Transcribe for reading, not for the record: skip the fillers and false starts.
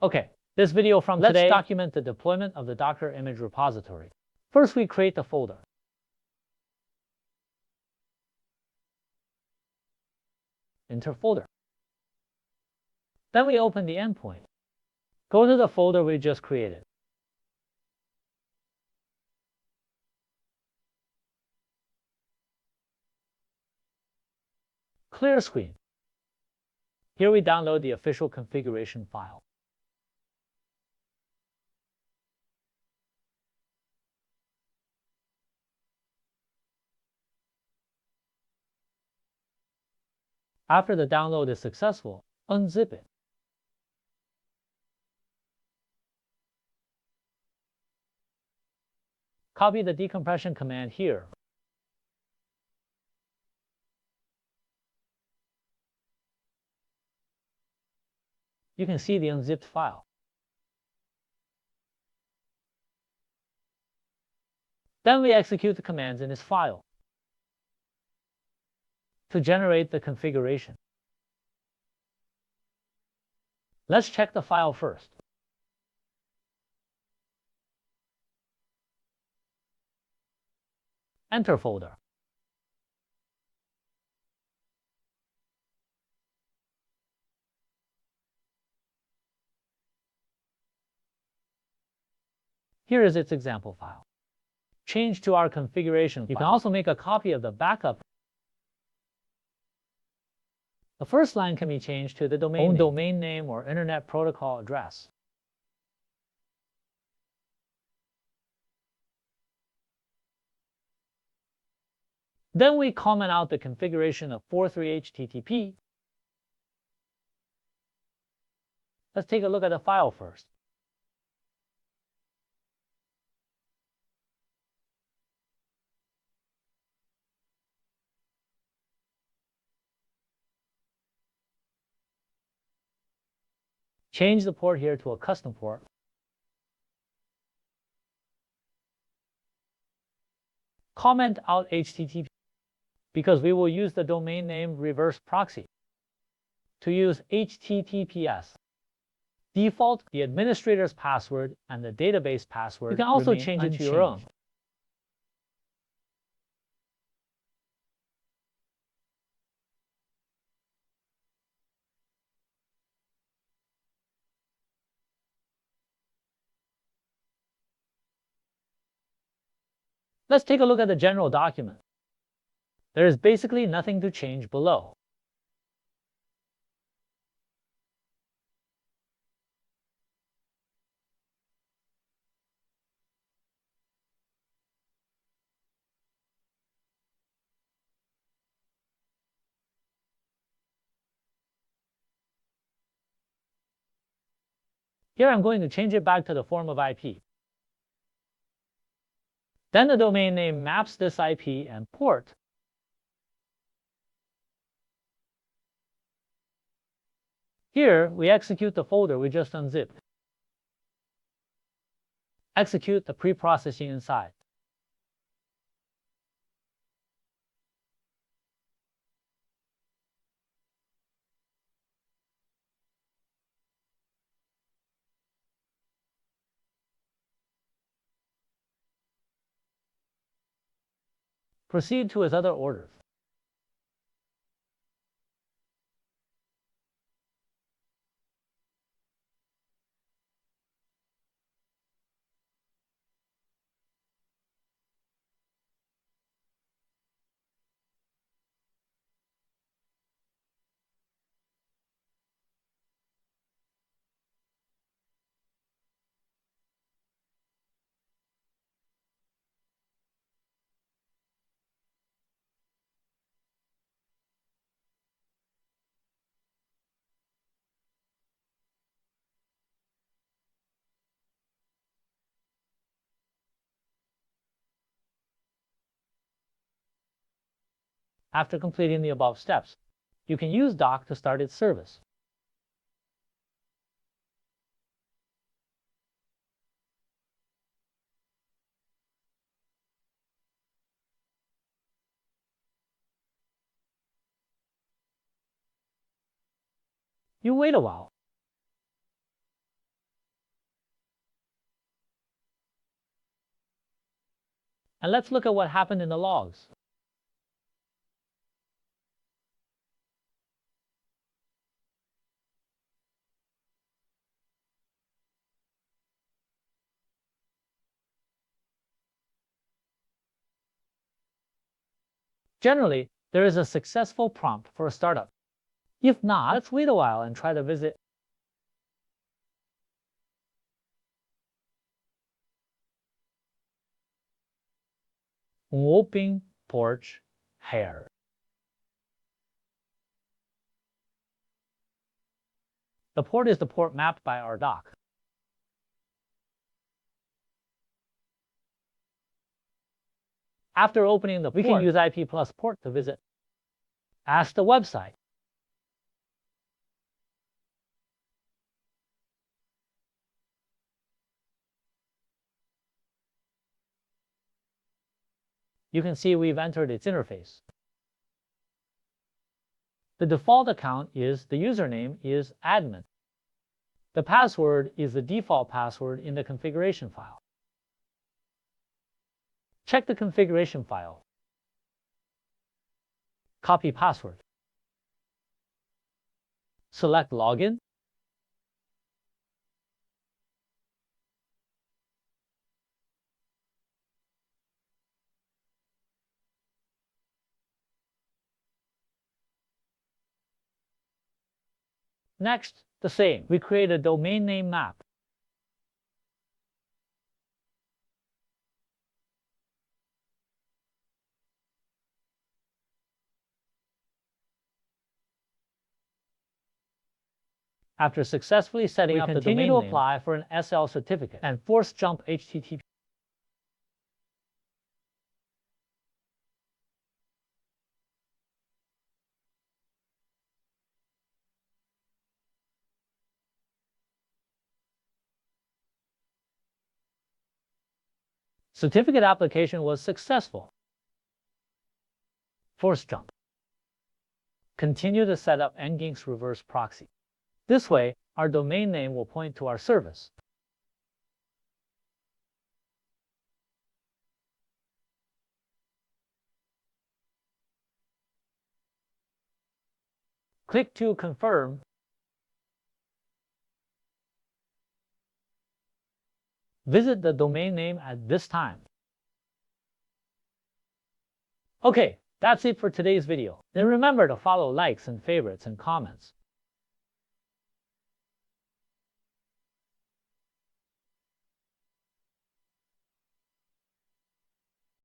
Okay, this video from today, let's document the deployment of the Docker image repository. First, we create the folder. Enter folder. Then we open the endpoint. Go to the folder we just created. Clear screen. Here we download the official configuration file. After the download is successful, unzip it. Copy the decompression command here. You can see the unzipped file. Then we execute the commands in this file to generate the configuration. Let's check the file first. Enter folder. Here is its example file. Change to our configuration file. You can also make a copy of the backup. The first line can be changed to the domain name or Internet Protocol address. Then we comment out the configuration of 4.3 HTTP. Let's take a look at the file first. Change the port here to a custom port. Comment out HTTP because we will use the domain name reverse proxy to use HTTPS. Default, the administrator's password and the database password. You can also change it to your own. Let's take a look at the general document. There is basically nothing to change below. Here I'm going to change it back to the form of IP. Then the domain name maps this IP and port. Here, we execute the folder we just unzipped. Execute the pre-processing inside. Proceed to his other orders. After completing the above steps, you can use Dock to start its service. You wait a while. And let's look at what happened in the logs. Generally, there is a successful prompt for a startup. If not, let's wait a while and try to visit Whooping Porch Hair. The port is the port mapped by our doc. After opening the port, we can use IP plus port to visit. Ask the website. You can see we've entered its interface. The default account is the username is admin. The password is the default password in the configuration file. Check the configuration file. Copy password. Select login. Next, the same. We create a domain name map. After successfully setting up the domain name, we continue to apply for an SL certificate and force jump HTTP. Certificate application was successful. Force jump. Continue to set up Nginx reverse proxy. This way, our domain name will point to our service. Click to confirm. Visit the domain name at this time. Okay, that's it for today's video. Then remember to follow likes and favorites and comments.